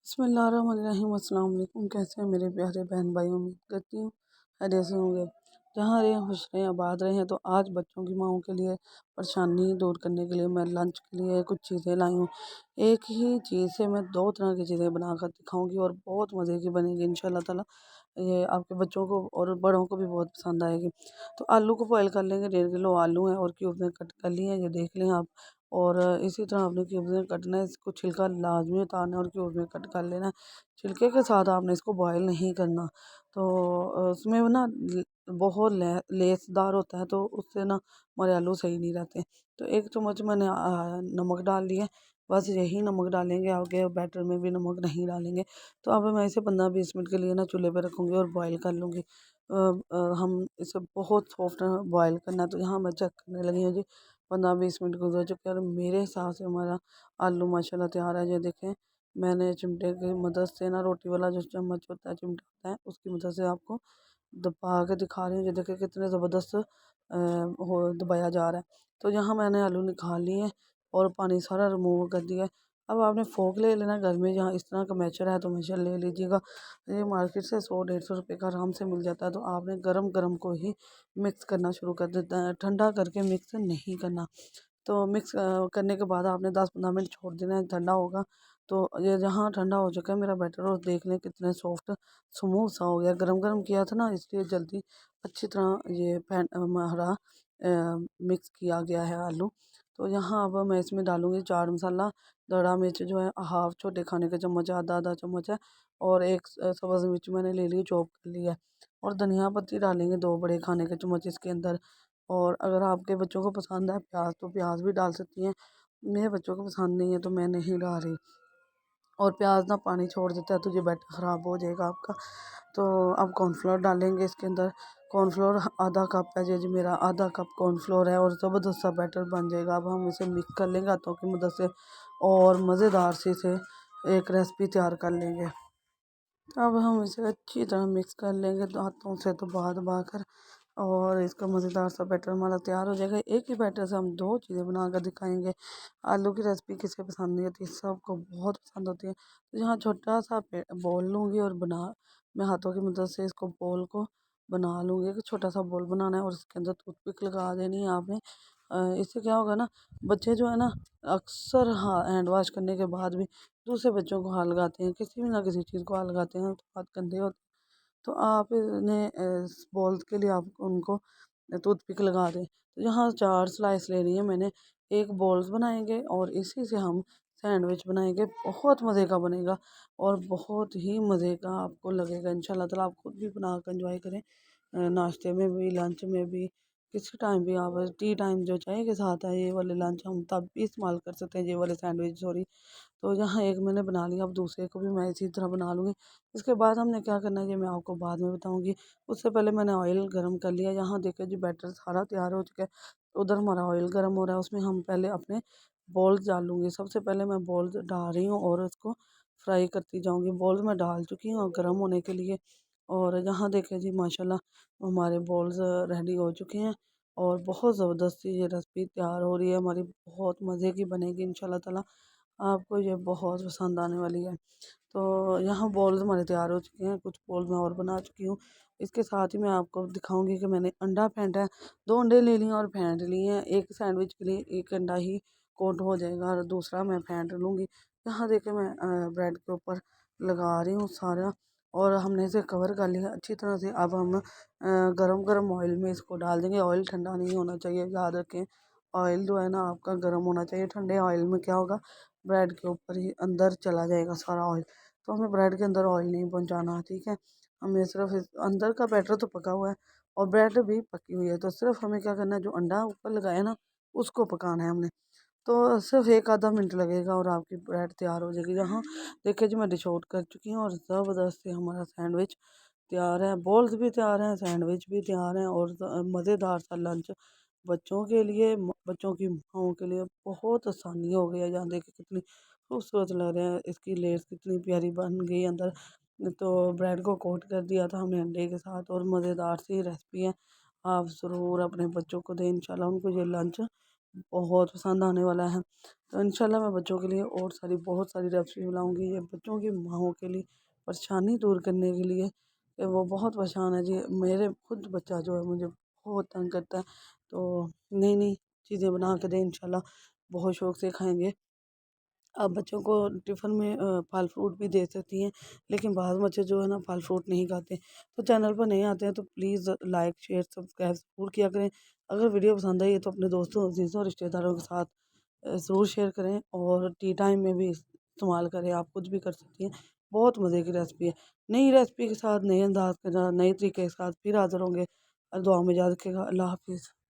बिस्मिल्लाहिर्रहमानिर्रहीम अस्सलाम वालेकुम। कैसे हैं मेरे प्यारे बहन भाई? उम्मीद करती हूँ खैरियत से होंगे। जहाँ रहें खुश रहें आबाद रहें। तो आज बच्चों की माँओं के लिए परेशानी दूर करने के लिए मैं लंच के लिए कुछ चीज़ें लाई हूँ। एक ही चीज़ से मैं दो तरह की चीज़ें बनाकर दिखाऊंगी और बहुत मज़े की बनेगी इंशाल्लाह ताला। ये आपके बच्चों को और बड़ों को भी बहुत पसंद आएगी। तो आलू को बॉयल कर लेंगे। 1.5 किलो आलू हैं और क्यूब में कट कर लिए हैं, ये देख लें आप। और इसी तरह आपने क्यूब में कटना है। इसको छिलका लाजमी उतारना है और क्यूब में कट कर लेना है। छिलके के साथ आपने इसको बॉयल नहीं करना। तो उसमें वो ना बहुत लेसदार होता है, तो उससे ना हमारे आलू सही नहीं रहते। तो 1 चम्मच मैंने नमक डाल दिया। बस यही नमक डालेंगे, आगे बैटर में भी नमक नहीं डालेंगे। तो अब मैं इसे 15-20 मिनट के लिए ना चूल्हे पे रखूँगी और बॉयल कर लूँगी। हम इसे बहुत सॉफ्ट बॉयल करना है। तो यहाँ मैं चेक करने लगी हूँ जी, 15-20 मिनट गुजर चुके हैं और मेरे हिसाब से हमारा आलू माशाल्लाह तैयार है। ये देखें, मैंने चिमटे की मदद से ना, रोटी वाला जो चम्मच होता है, चिमटा होता है, उसकी मदद से आपको दबा के दिखा रही हूँ। ये देखिए कितने ज़बरदस्त हो दबाया जा रहा है। तो यहाँ मैंने आलू निकाल लिए हैं और पानी सारा रिमूव कर दिया है। अब आपने फोक ले लेना घर में, जहाँ इस तरह का मैचर है तो मैचर ले लीजिएगा। ये मार्केट से 100-150 रुपये का आराम से मिल जाता है। तो आपने गरम गरम को ही मिक्स करना शुरू कर देता है, ठंडा करके मिक्स नहीं करना। तो मिक्स करने के बाद आपने 10-15 मिनट छोड़ देना है, ठंडा होगा। तो ये जहाँ ठंडा हो चुका है मेरा बैटर, और देख लें कितने सॉफ्ट स्मूथ सा हो गया। गरम गरम किया था ना, इसलिए जल्दी अच्छी तरह ये हमारा मिक्स किया गया है आलू। तो यहाँ अब मैं इसमें डालूँगी चाट मसाला। दड़ा मिर्च जो है हाफ छोटे खाने के चम्मच है, आधा आधा चम्मच है। और एक सब्ज़ मिर्च मैंने ले ली, चॉप कर लिया है। और धनिया पत्ती डालेंगे 2 बड़े खाने के चम्मच इसके अंदर। और अगर आपके बच्चों को पसंद है प्याज, तो प्याज भी डाल सकती हैं। मेरे बच्चों को पसंद नहीं है तो मैं नहीं डाल रही। और प्याज ना पानी छोड़ देता है तो ये बैटर ख़राब हो जाएगा आपका। तो अब कॉर्नफ्लोर डालेंगे इसके अंदर। कॉर्नफ्लोर आधा कप है, ये जी मेरा आधा कप कॉर्नफ्लोर है और ज़बरदस्त सा बैटर बन जाएगा। अब हम इसे मिक्स कर लेंगे हाथों की मदद से और मज़ेदार से इसे एक रेसिपी तैयार कर लेंगे। अब हम इसे अच्छी तरह मिक्स कर लेंगे तो हाथों से दबा दबा कर, और इसका मज़ेदार सा बैटर हमारा तैयार हो जाएगा। एक ही बैटर से हम दो चीज़ें बना कर दिखाएंगे। आलू की रेसिपी किसे पसंद नहीं होती, सबको बहुत पसंद होती है। तो यहाँ छोटा सा बोल लूँगी और मैं हाथों की मदद से इसको बोल को बना लूँगी। एक छोटा सा बोल बनाना है और इसके अंदर टूथपिक लगा देनी है आपने। इससे क्या होगा ना, बच्चे जो है ना अक्सर हाँ हैंड वॉश करने के बाद भी दूसरे बच्चों को हाथ लगाते हैं, किसी भी ना किसी चीज़ को हाथ लगाते हैं तो हाथ गंदे होते हैं। तो आप इन्हें बॉल्स के लिए आप उनको टूथपिक लगा दें। तो यहाँ 4 स्लाइस लेनी है मैंने। एक बॉल्स बनाएंगे और इसी से हम सैंडविच बनाएंगे। बहुत मज़े का बनेगा और बहुत ही मज़े का आपको लगेगा इंशाल्लाह ताला। आप खुद भी बना कर इंजॉय करें, नाश्ते में भी, लंच में भी, किसी टाइम भी। आप टी टाइम जो चाय के साथ है, ये वाले लंच हम तब भी इस्तेमाल कर सकते हैं, ये वाले सैंडविच सॉरी। तो यहाँ एक मैंने बना लिया, अब दूसरे को भी मैं इसी तरह बना लूँगी। इसके बाद हमने क्या करना है ये मैं आपको बाद में बताऊँगी। उससे पहले मैंने ऑयल गरम कर लिया। यहाँ देखिए जी बैटर सारा तैयार हो चुका है। उधर हमारा ऑयल गरम हो रहा है, उसमें हम पहले अपने बॉल्स डालूँगी। सबसे पहले मैं बॉल्स डाल रही हूँ और उसको फ्राई करती जाऊँगी। बॉल्स मैं डाल चुकी हूँ गर्म होने के लिए। और यहाँ देखिए जी माशाल्लाह हमारे बॉल्स रेडी हो चुके हैं और बहुत ज़बरदस्त सी ये रेसिपी तैयार हो रही है हमारी। बहुत मज़े की बनेगी इंशाल्लाह ताला। आपको ये बहुत पसंद आने वाली है। तो यहाँ बॉल्स हमारे तैयार हो चुके हैं, कुछ बॉल मैं और बना चुकी हूँ। इसके साथ ही मैं आपको दिखाऊंगी कि मैंने अंडा फेंटा है। 2 अंडे ले लिए और फेंट लिए हैं। एक सैंडविच के लिए एक अंडा ही कोट हो जाएगा और दूसरा मैं फेंट लूँगी। यहाँ देखिए मैं ब्रेड के ऊपर लगा रही हूँ सारा, और हमने इसे कवर कर लिया अच्छी तरह से। अब हम गरम गरम ऑयल में इसको डाल देंगे। ऑयल ठंडा नहीं होना चाहिए, याद रखें। ऑयल जो है ना आपका गर्म होना चाहिए। ठंडे ऑयल में क्या होगा, ब्रेड के ऊपर ही अंदर चला जाएगा सारा ऑयल। तो हमें ब्रेड के अंदर ऑयल नहीं पहुंचाना, ठीक है। हमें सिर्फ अंदर का बैटर तो पका हुआ है और ब्रेड भी पकी हुई है। तो सिर्फ हमें क्या करना है, जो अंडा ऊपर लगाया ना उसको पकाना है हमने। तो सिर्फ एक आधा मिनट लगेगा और आपकी ब्रेड तैयार हो जाएगी। यहाँ देखिए जी मैं डिश आउट कर चुकी हूँ और ज़बरदस्त से हमारा सैंडविच तैयार है। बॉल्स भी तैयार हैं, सैंडविच भी तैयार हैं और मज़ेदार सा लंच बच्चों के लिए, बच्चों की माँओं के लिए बहुत आसानी हो गई है। यहाँ देखिए कितनी खूबसूरत लग रहे हैं, इसकी लेयर्स कितनी प्यारी बन गई अंदर। तो ब्रेड को कोट कर दिया था हमने अंडे के साथ और मज़ेदार सी रेसिपी है। आप ज़रूर अपने बच्चों को दें, इंशाल्लाह उनको ये लंच बहुत पसंद आने वाला है। तो इंशाल्लाह मैं बच्चों के लिए और सारी बहुत सारी रेसिपी बनाऊँगी। ये बच्चों की माँओं के लिए परेशानी दूर करने के लिए, कि वो बहुत परेशान है जी। मेरे खुद बच्चा जो है मुझे बहुत तंग करता है। तो नई-नई चीज़ें बना के दें, इंशाल्लाह बहुत शौक से खाएँगे। आप बच्चों को टिफ़िन में फल फ्रूट भी दे सकती हैं, लेकिन बाद बच्चे जो है ना फल फ्रूट नहीं खाते। तो चैनल पर नए आते हैं तो प्लीज़ लाइक, शेयर, सब्सक्राइब ज़रूर किया करें। अगर वीडियो पसंद आई है तो अपने दोस्तों, अज़ीज़ों, रिश्तेदारों के साथ ज़रूर शेयर करें और टी टाइम में भी इस्तेमाल करें। आप खुद भी कर सकती हैं। बहुत मज़े की रेसिपी है। नई रेसिपी के साथ, नए अंदाज़ के साथ, नए तरीके के साथ फिर हाज़िर होंगे। दुआ में याद रखिएगा। अल्लाह हाफ़िज़।